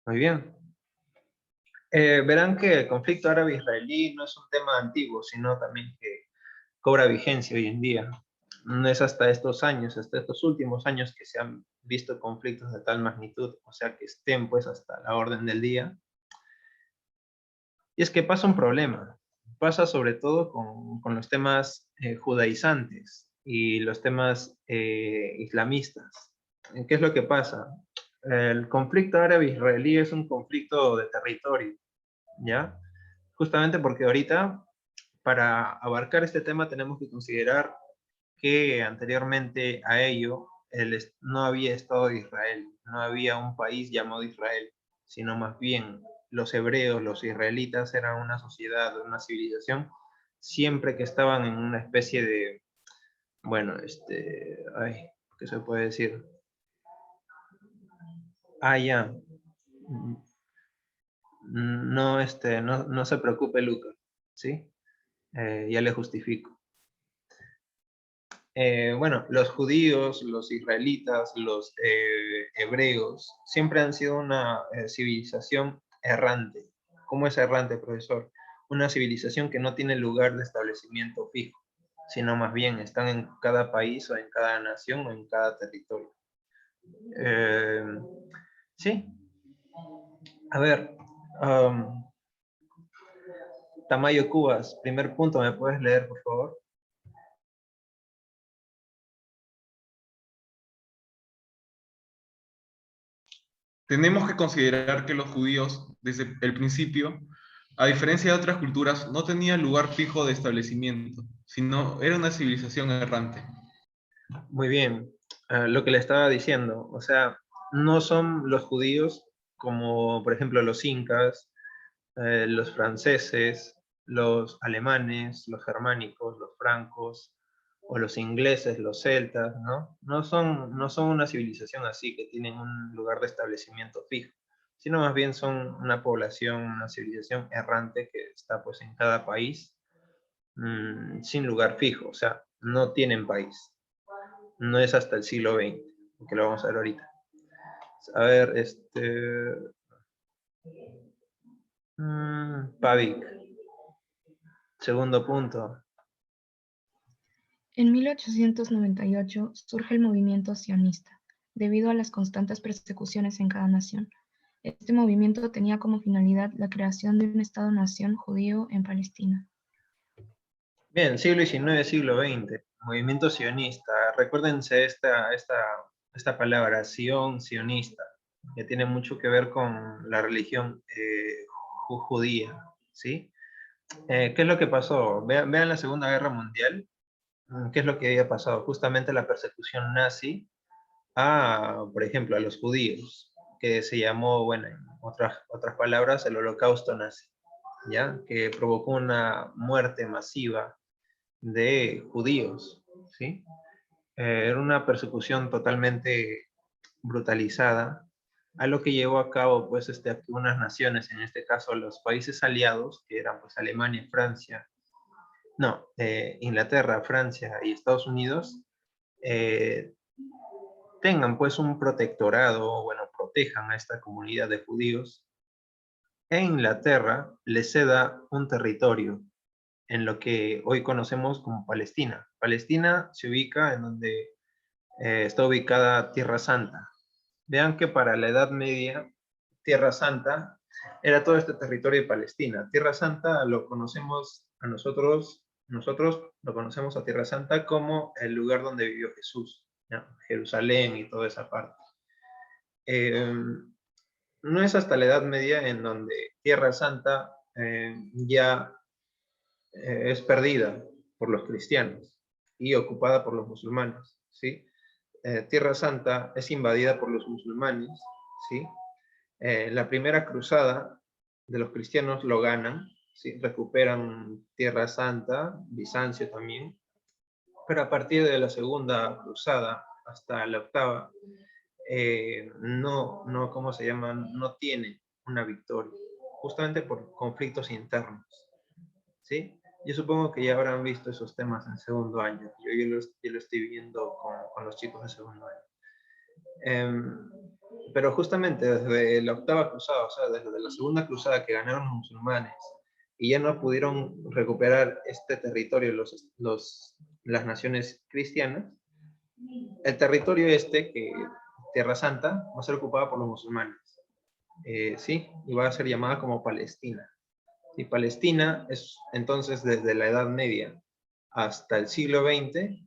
Muy bien. Verán que el conflicto árabe-israelí no es un tema antiguo, sino también que cobra vigencia hoy en día. No es hasta estos años, hasta estos últimos años que se han visto conflictos de tal magnitud, o sea, que estén pues hasta la orden del día. Y es que pasa un problema, pasa sobre todo con los temas judaizantes y los temas islamistas. ¿Qué es lo que pasa? El conflicto árabe-israelí es un conflicto de territorio, ¿ya? Justamente porque ahorita, para abarcar este tema, tenemos que considerar que anteriormente a ello no había Estado de Israel, no había un país llamado Israel, sino más bien los hebreos, los israelitas eran una sociedad, una civilización, siempre que estaban en una especie de, bueno, ¿qué se puede decir? Ya, no, no se preocupe, Lucas, ¿sí? Ya le justifico. Bueno, los judíos, los israelitas, los hebreos, siempre han sido una civilización errante. ¿Cómo es errante, profesor? Una civilización que no tiene lugar de establecimiento fijo, sino más bien están en cada país o en cada nación o en cada territorio. Eh, sí, a ver, um, Tamayo Cubas, primer punto, ¿me puedes leer, por favor? Tenemos que considerar que los judíos, desde el principio, a diferencia de otras culturas, no tenían lugar fijo de establecimiento, sino era una civilización errante. Muy bien, lo que le estaba diciendo, o sea, no son los judíos como, por ejemplo, los incas, los franceses, los alemanes, los germánicos, los francos, o los ingleses, los celtas, ¿no? No son una civilización así que tienen un lugar de establecimiento fijo, sino más bien son una población, una civilización errante que está pues en cada país sin lugar fijo, o sea, no tienen país. No es hasta el siglo XX, que lo vamos a ver ahorita. A ver, Pavik, segundo punto. En 1898 surge el movimiento sionista, debido a las constantes persecuciones en cada nación. Este movimiento tenía como finalidad la creación de un Estado-nación judío en Palestina. Bien, siglo XIX, siglo XX, movimiento sionista. Recuérdense esta palabra, sionista, que tiene mucho que ver con la religión judía, ¿sí? ¿Qué es lo que pasó? Vean la Segunda Guerra Mundial. ¿Qué es lo que había pasado? Justamente la persecución nazi por ejemplo, a los judíos, que se llamó, bueno, en otras palabras, el holocausto nazi, ¿ya? Que provocó una muerte masiva de judíos, ¿sí? Era una persecución totalmente brutalizada, a lo que llevó a cabo, pues, unas naciones, en este caso los países aliados, que eran, pues, Alemania, Francia, no, Inglaterra, Francia y Estados Unidos, eh, tengan pues un protectorado, bueno, protejan a esta comunidad de judíos, e Inglaterra les ceda un territorio en lo que hoy conocemos como Palestina. Palestina se ubica en donde está ubicada Tierra Santa. Vean que para la Edad Media, Tierra Santa era todo este territorio de Palestina. Tierra Santa lo conocemos nosotros lo conocemos a Tierra Santa como el lugar donde vivió Jesús, ¿ya? Jerusalén y toda esa parte. Eh, no es hasta la Edad Media en donde Tierra Santa ya es perdida por los cristianos y ocupada por los musulmanes, ¿sí? Tierra Santa es invadida por los musulmanes, ¿sí? La primera cruzada de los cristianos lo ganan, ¿sí? Recuperan Tierra Santa, Bizancio también, pero a partir de la segunda cruzada hasta la octava, ¿cómo se llama? No tiene una victoria, justamente por conflictos internos, ¿sí? Yo supongo que ya habrán visto esos temas en segundo año. Yo lo estoy viendo con los chicos de segundo año. Pero justamente desde la octava cruzada, o sea, desde la segunda cruzada que ganaron los musulmanes, y ya no pudieron recuperar este territorio las naciones cristianas, el territorio este, que Tierra Santa, va a ser ocupada por los musulmanes. Sí, y va a ser llamada como Palestina. Y Palestina es entonces desde la Edad Media hasta el siglo XX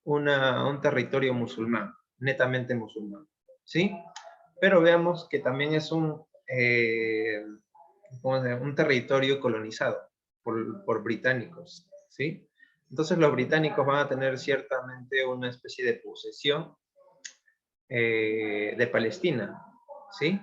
un territorio musulmán, netamente musulmán. ¿Sí? Pero veamos que también es un territorio colonizado por británicos. ¿Sí? Entonces los británicos van a tener ciertamente una especie de posesión de Palestina. ¿Sí?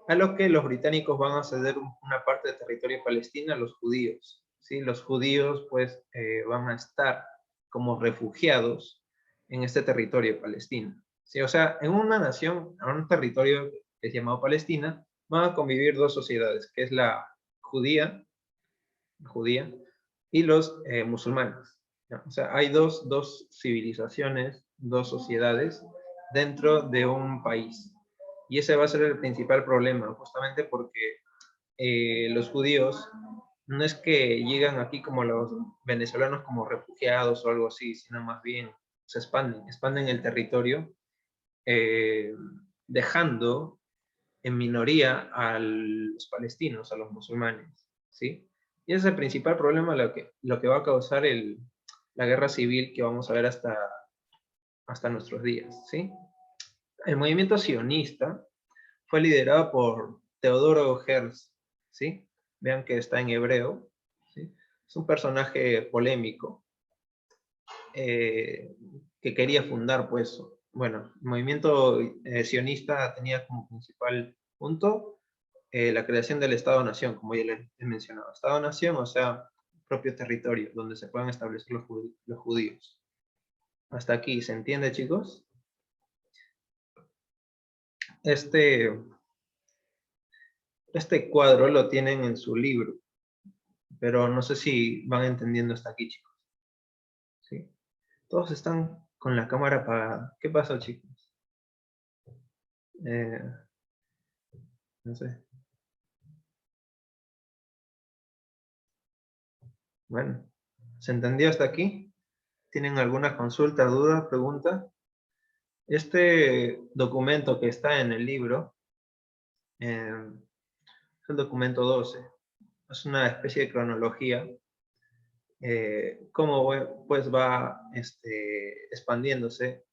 A lo que los británicos van a ceder una parte del territorio de Palestina a los judíos. ¿Sí? Los judíos pues van a estar como refugiados en este territorio de Palestina. ¿Sí? O sea, en una nación, en un territorio que es llamado Palestina, van a convivir dos sociedades, que es la judía y los musulmanes. ¿Ya? O sea, hay dos civilizaciones, dos sociedades dentro de un país. Y ese va a ser el principal problema, justamente porque los judíos no es que llegan aquí como los venezolanos como refugiados o algo así, sino más bien se expanden el territorio, eh, dejando en minoría a los palestinos, a los musulmanes, ¿sí? Y ese es el principal problema, lo que va a causar la guerra civil que vamos a ver hasta nuestros días, ¿sí? El movimiento sionista fue liderado por Teodoro Herzl, ¿sí? Vean que está en hebreo, ¿sí? Es un personaje polémico que quería fundar, pues, bueno, el movimiento sionista tenía como principal punto la creación del Estado-Nación, como ya les he mencionado. Estado-Nación, o sea, propio territorio donde se puedan establecer los judíos. Hasta aquí, ¿se entiende, chicos? Este cuadro lo tienen en su libro, pero no sé si van entendiendo hasta aquí, chicos. ¿Sí? Todos están con la cámara apagada. ¿Qué pasó, chicos? No sé. Bueno, ¿se entendió hasta aquí? ¿Tienen alguna consulta, duda, pregunta? Este documento que está en el libro es el documento 12. Es una especie de cronología. Cómo pues va expandiéndose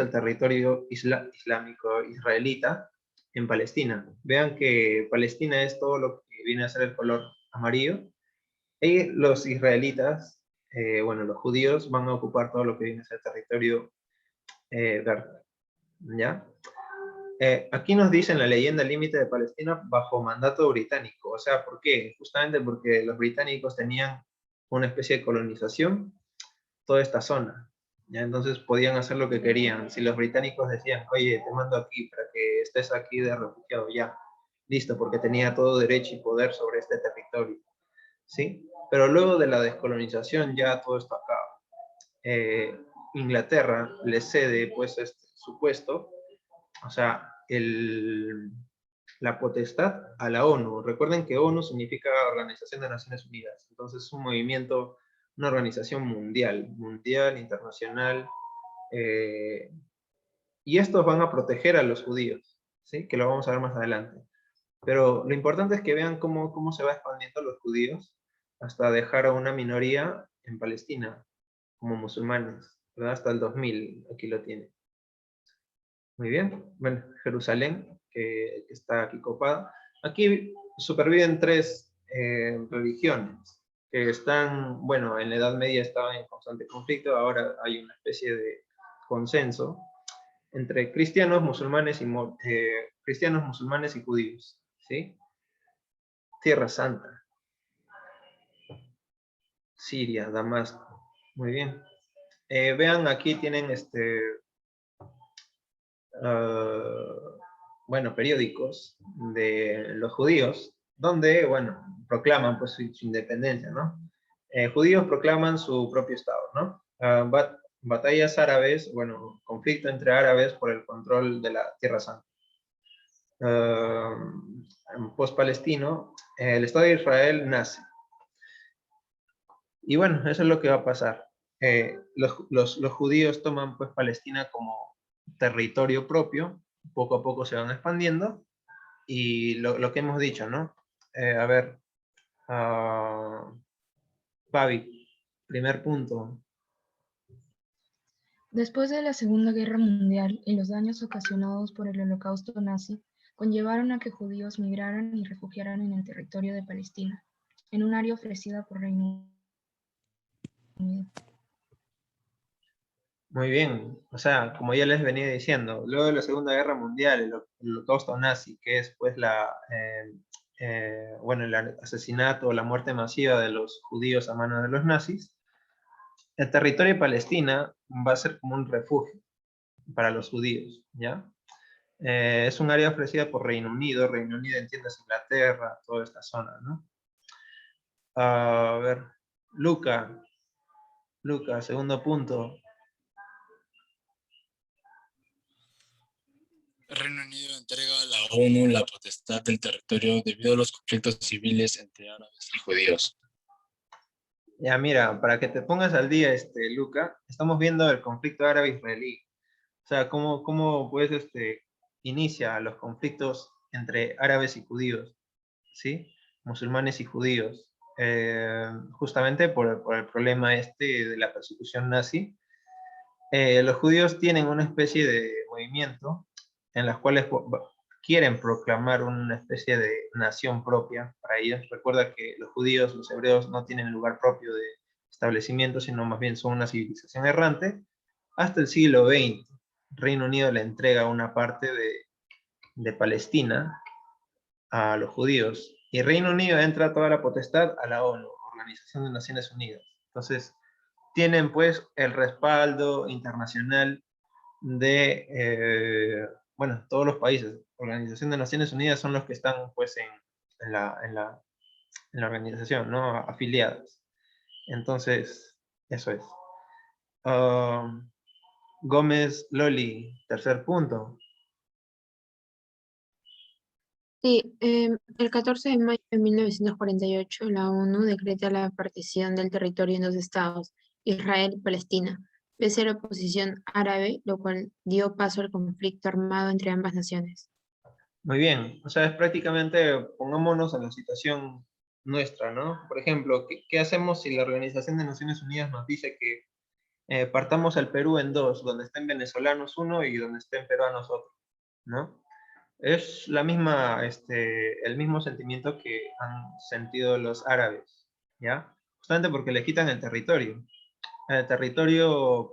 el territorio islámico israelita en Palestina. Vean que Palestina es todo lo que viene a ser el color amarillo. Y los israelitas, bueno, los judíos van a ocupar todo lo que viene a ser el territorio verde. ¿Ya? Aquí nos dicen la leyenda límite de Palestina bajo mandato británico. O sea, ¿por qué? Justamente porque los británicos tenían una especie de colonización toda esta zona. ¿Ya? Entonces podían hacer lo que querían. Si los británicos decían, oye, te mando aquí para que estés aquí de refugiado, ya, listo, porque tenía todo derecho y poder sobre este territorio. ¿Sí? Pero luego de la descolonización ya todo esto acaba. Inglaterra le cede pues su puesto, o sea, la potestad a la ONU. Recuerden que ONU significa Organización de Naciones Unidas. Entonces es un movimiento, una organización mundial, internacional, y estos van a proteger a los judíos, ¿sí? Que lo vamos a ver más adelante. Pero lo importante es que vean cómo se va expandiendo los judíos hasta dejar a una minoría en Palestina, como musulmanes, ¿verdad? Hasta el 2000, aquí lo tiene. Muy bien. Bueno, Jerusalén, que está aquí copada. Aquí superviven tres religiones que están, bueno, en la Edad Media estaban en constante conflicto, ahora hay una especie de consenso entre cristianos, musulmanes y judíos, ¿sí? Tierra Santa, Siria, Damasco. Muy bien. Vean, aquí tienen bueno, periódicos de los judíos, donde, bueno, proclaman pues su independencia, ¿no? Judíos proclaman su propio Estado, ¿no? batallas árabes, bueno, conflicto entre árabes por el control de la Tierra Santa. Post-palestino, el Estado de Israel nace. Y bueno, eso es lo que va a pasar. Los judíos toman pues Palestina como territorio propio, poco a poco se van expandiendo, y lo que hemos dicho, ¿no? A ver, Fabi, primer punto. Después de la Segunda Guerra Mundial y los daños ocasionados por el Holocausto nazi, conllevaron a que judíos migraran y refugiaran en el territorio de Palestina, en un área ofrecida por Reino Unido. Muy bien, o sea, como ya les venía diciendo, luego de la Segunda Guerra Mundial, el Holocausto nazi, que es pues bueno, el asesinato o la muerte masiva de los judíos a manos de los nazis, el territorio de Palestina va a ser como un refugio para los judíos, ¿ya? Es un área ofrecida por Reino Unido entiendes Inglaterra, toda esta zona, ¿no? A ver, Luca, segundo punto. El Reino Unido entrega a la ONU la potestad del territorio debido a los conflictos civiles entre árabes y judíos. Ya, mira, para que te pongas al día, Luca, estamos viendo el conflicto árabe-israelí. O sea, cómo pues, inicia los conflictos entre árabes y judíos, ¿sí? Musulmanes y judíos. Justamente por el problema de la persecución nazi. Los judíos tienen una especie de movimiento en las cuales quieren proclamar una especie de nación propia para ellos. Recuerda que los judíos, los hebreos, no tienen lugar propio de establecimiento, sino más bien son una civilización errante. Hasta el siglo XX, Reino Unido le entrega una parte de Palestina a los judíos. Y Reino Unido entra toda la potestad a la ONU, Organización de Naciones Unidas. Entonces, tienen pues el respaldo internacional de, bueno, todos los países. Organización de Naciones Unidas son los que están pues en la organización, ¿no? Afiliados. Entonces, eso es. Gómez Loli, tercer punto. Sí, el 14 de mayo de 1948 la ONU decreta la partición del territorio en dos estados, Israel y Palestina, pese a la oposición árabe, lo cual dio paso al conflicto armado entre ambas naciones. Muy bien, o sea, es prácticamente, pongámonos en la situación nuestra, ¿no? Por ejemplo, ¿qué hacemos si la Organización de Naciones Unidas nos dice que partamos al Perú en dos, donde estén venezolanos uno y donde estén peruanos otro, ¿no? Es el mismo sentimiento que han sentido los árabes, ¿ya? Justamente porque le quitan el territorio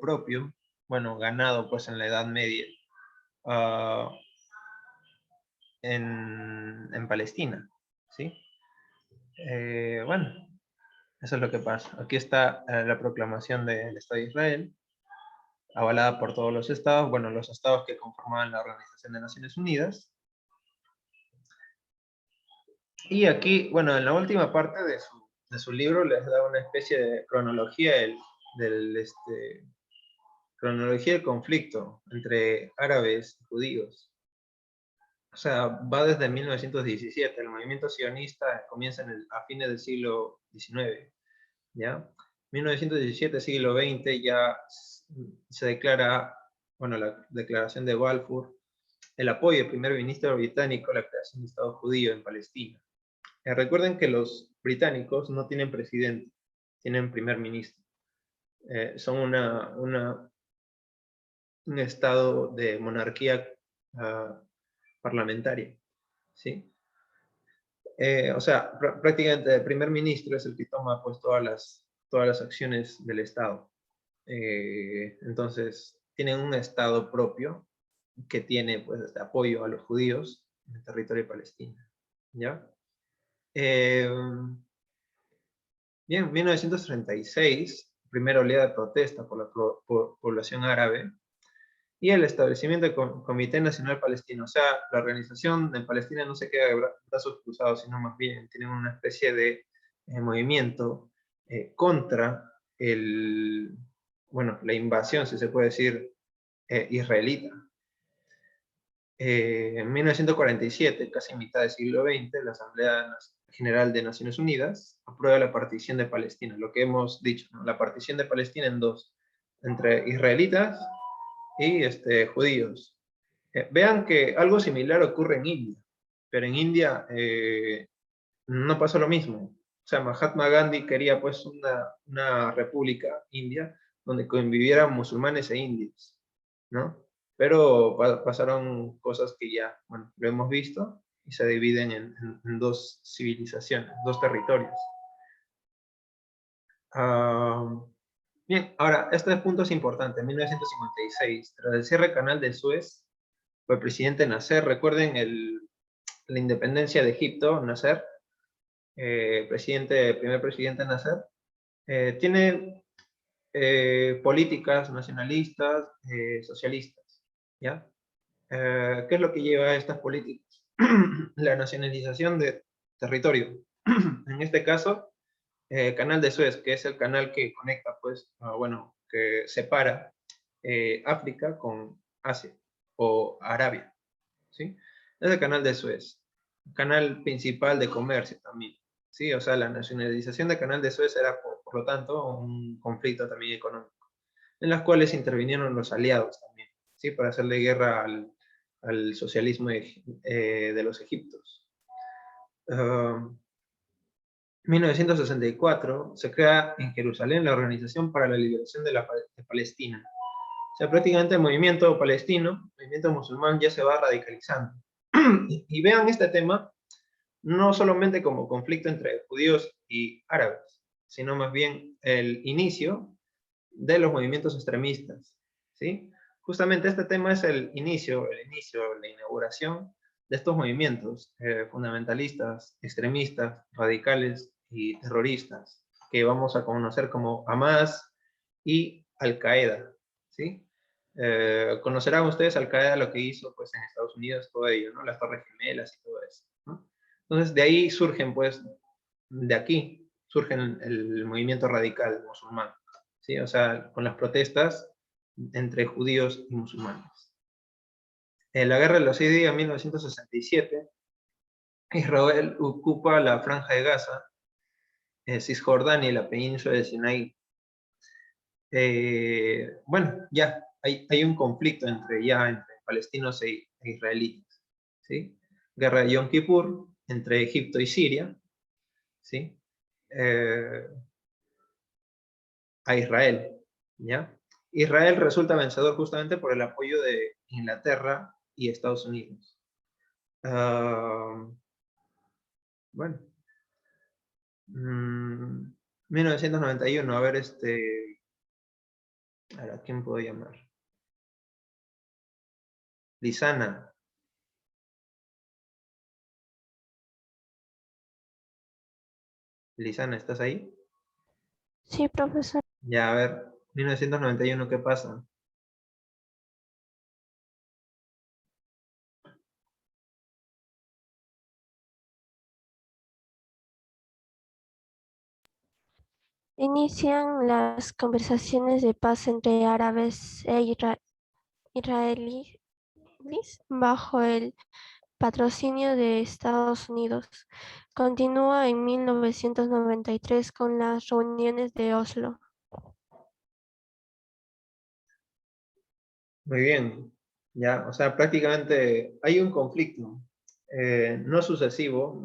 propio, bueno, ganado pues en la Edad Media, uh, en Palestina, ¿sí? Bueno, eso es lo que pasa. Aquí está la proclamación del Estado de Israel, avalada por todos los estados, bueno, los estados que conformaban la Organización de Naciones Unidas. Y aquí, bueno, en la última parte de su libro les da una especie de cronología cronología del conflicto entre árabes y judíos. O sea, va desde 1917, el movimiento sionista comienza a fines del siglo XIX, ¿ya? 1917, siglo XX, ya se declara, bueno, la declaración de Balfour, el apoyo del primer ministro británico a la creación de Estado judío en Palestina. Recuerden que los británicos no tienen presidente, tienen primer ministro. Son un estado de monarquía parlamentaria, ¿sí? O sea, prácticamente el primer ministro es el que toma pues todas las acciones del estado. Entonces, tienen un estado propio que tiene pues este apoyo a los judíos en el territorio de Palestina, ¿ya? Bien, 1936, primera oleada de protesta por la población árabe y el establecimiento del Comité Nacional Palestino. O sea, la organización en Palestina no se queda de brazos cruzados, sino más bien tienen una especie de movimiento contra bueno, la invasión, si se puede decir, israelita. En 1947, casi en mitad del siglo XX, la Asamblea General de Naciones Unidas aprueba la partición de Palestina, lo que hemos dicho, ¿no? La partición de Palestina en dos, entre israelitas y judíos. Vean que algo similar ocurre en India, pero en India no pasó lo mismo. O sea, Mahatma Gandhi quería pues una república india donde convivieran musulmanes e indios, ¿no? Pero pasaron cosas que ya, bueno, lo hemos visto y se dividen en dos civilizaciones, dos territorios. Bien, ahora, este punto es importante. En 1956, tras el cierre del Canal de Suez, fue el presidente Nasser. Recuerden la independencia de Egipto, Nasser, primer presidente Nasser, tiene políticas nacionalistas, socialistas, ¿ya? ¿Qué es lo que lleva a estas políticas? La nacionalización de territorio. En este caso, Canal de Suez, que es el canal que conecta, pues, bueno, que separa África con Asia o Arabia, ¿sí? Es el Canal de Suez, canal principal de comercio también, ¿sí? O sea, la nacionalización del Canal de Suez era, por lo tanto, un conflicto también económico, en las cuales intervinieron los aliados también, ¿sí? Para hacerle guerra al socialismo de los egiptos. 1964 se crea en Jerusalén la Organización para la Liberación de Palestina. O sea, prácticamente el movimiento palestino, el movimiento musulmán ya se va radicalizando. Y vean este tema no solamente como conflicto entre judíos y árabes, sino más bien el inicio de los movimientos extremistas, ¿sí? Justamente este tema es el inicio, la inauguración de estos movimientos fundamentalistas, extremistas, radicales y terroristas, que vamos a conocer como Hamas y Al-Qaeda, ¿sí? Conocerán ustedes Al-Qaeda lo que hizo pues, en Estados Unidos, todo ello, ¿no? Las Torres Gemelas y todo eso, ¿no? Entonces, de ahí surgen, pues, de aquí, surgen el movimiento radical musulmán, ¿sí? O sea, con las protestas entre judíos y musulmanes. En la Guerra de los 6 días, 1967, Israel ocupa la Franja de Gaza, Cisjordania y la península de Sinaí. Bueno, ya hay un conflicto entre palestinos e israelitas, ¿sí? Guerra de Yom Kippur entre Egipto y Siria, ¿sí? A Israel, ¿ya? Israel resulta vencedor justamente por el apoyo de Inglaterra y Estados Unidos. Bueno. 1991, a ver, ¿a quién puedo llamar? Lisana. Lisana, ¿estás ahí? Sí, profesor. Ya, a ver, 1991, ¿qué pasa? Inician las conversaciones de paz entre árabes e israelíes bajo el patrocinio de Estados Unidos. Continúa en 1993 con las reuniones de Oslo. Muy bien, ya, o sea, prácticamente hay un conflicto, no sucesivo,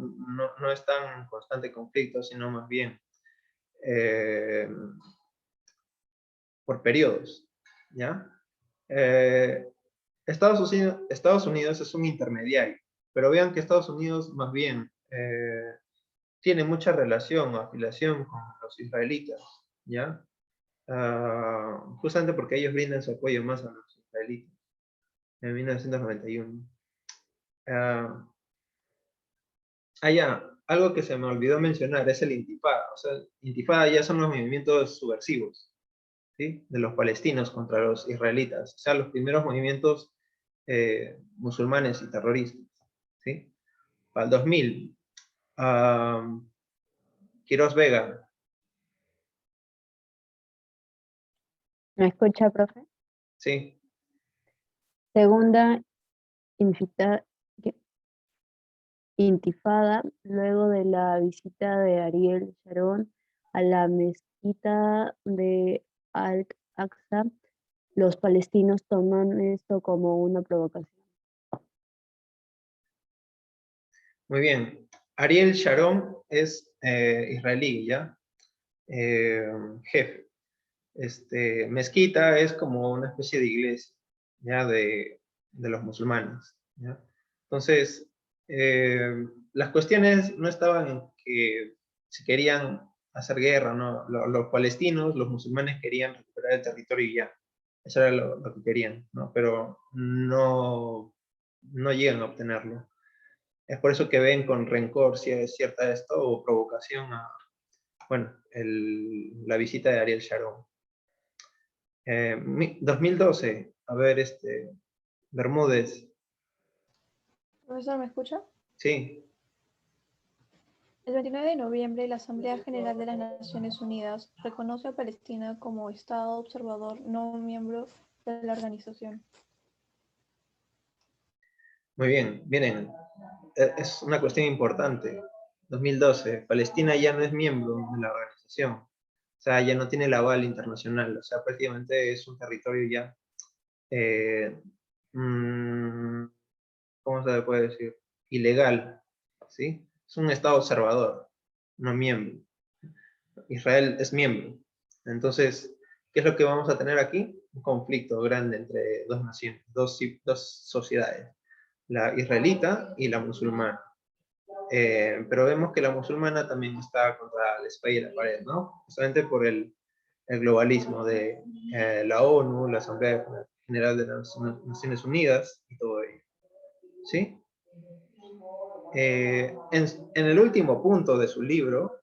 no es tan constante conflicto, sino más bien por periodos, ¿ya? Estados Unidos es un intermediario, pero vean que Estados Unidos más bien tiene mucha relación o afiliación con los israelitas, ¿ya? Justamente porque ellos brindan su apoyo más a los israelitas en 1991. Algo que se me olvidó mencionar es el Intifada. O sea, Intifada ya son los movimientos subversivos, ¿sí? De los palestinos contra los israelitas. O sea, los primeros movimientos musulmanes y terroristas, ¿sí? Para el 2000, Quirós Vega. ¿Me escucha, profe? Sí. Segunda intifada, luego de la visita de Ariel Sharon a la mezquita de Al-Aqsa, los palestinos toman esto como una provocación. Muy bien. Ariel Sharon es israelí, ¿ya? Jefe. Mezquita es como una especie de iglesia, ¿ya? De los musulmanes, ¿ya? Entonces, las cuestiones no estaban en que si querían hacer guerra, ¿no? Los palestinos, los musulmanes querían recuperar el territorio y ya. Eso era lo que querían, ¿no? Pero no llegan a obtenerlo. Es por eso que ven con rencor si es cierta esto o provocación a, bueno, la visita de Ariel Sharon. 2012, a ver, Bermúdez, Profesor, ¿me escucha? sí, El 29 de noviembre, la Asamblea General de las Naciones Unidas reconoce a Palestina como Estado observador no miembro de la organización. muy bien, miren, es una cuestión importante. 2012, Palestina ya no es miembro de la organización, o sea, ya no tiene el aval internacional, o sea, prácticamente es un territorio ya, ¿cómo se le puede decir? Ilegal, ¿sí? Es un Estado observador, no miembro. Israel es miembro. Entonces, ¿qué es lo que vamos a tener aquí? Un conflicto grande entre dos naciones, dos sociedades, la israelita y la musulmana. Pero vemos que la musulmana también está contra la espalda y la pared, ¿no? Justamente por el globalismo de la ONU, la Asamblea General de las Naciones Unidas y todo ello. ¿Sí? En el último punto de su libro,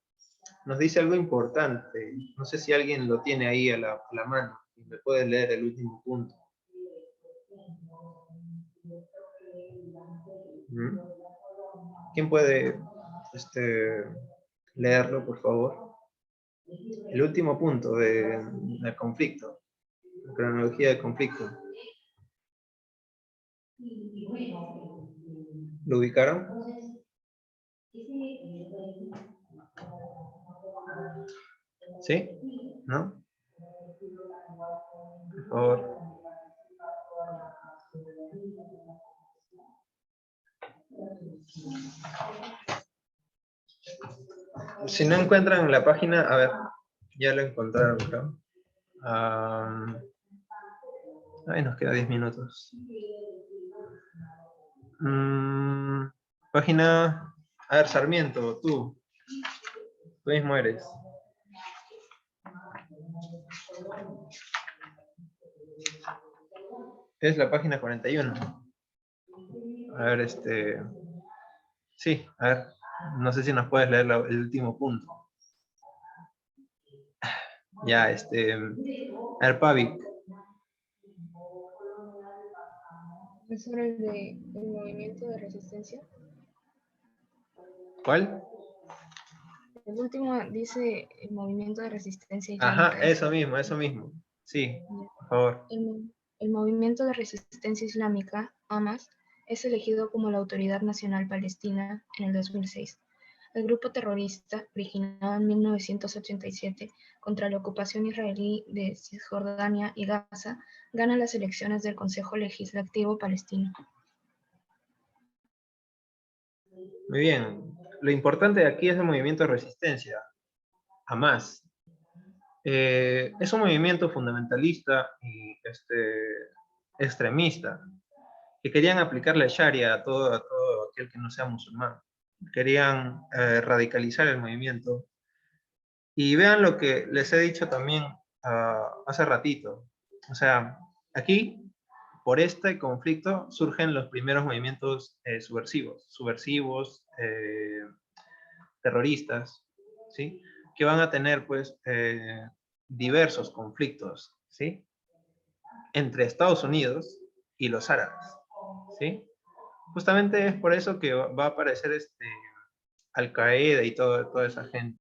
nos dice algo importante. No sé si alguien lo tiene ahí a la mano. Y me puede leer el último punto. ¿Mm? ¿Quién puede leerlo, por favor? El último punto del conflicto. La cronología del conflicto. ¿Lo ubicaron? ¿Sí? ¿No? Por favor. Si no encuentran la página, a ver, ya lo encontraron, creo. Ay, nos queda 10 minutos. Página, a ver, Sarmiento, tú mismo eres. Es la página 41. A ver, sí, a ver, no sé si nos puedes leer el último punto. Ya, a ver, Pavi. Es sobre el movimiento de resistencia. ¿Cuál? El último dice el movimiento de resistencia Ajá, islámica. eso mismo. Sí, por favor. El movimiento de resistencia islámica, Hamas, es elegido como la Autoridad Nacional Palestina en el 2006. El grupo terrorista, originado en 1987 contra la ocupación israelí de Cisjordania y Gaza, gana las elecciones del Consejo Legislativo Palestino. Muy bien. Lo importante aquí es el movimiento de resistencia. Hamas. Es un movimiento fundamentalista y extremista que querían aplicar la Sharia a todo aquel que no sea musulmán. Querían radicalizar el movimiento. Y vean lo que les he dicho también hace ratito. O sea, aquí, por este conflicto, surgen los primeros movimientos subversivos, terroristas, ¿sí? Que van a tener, pues, diversos conflictos, ¿sí? Entre Estados Unidos y los árabes, ¿sí? Justamente es por eso que va a aparecer Al Qaeda y toda esa gente.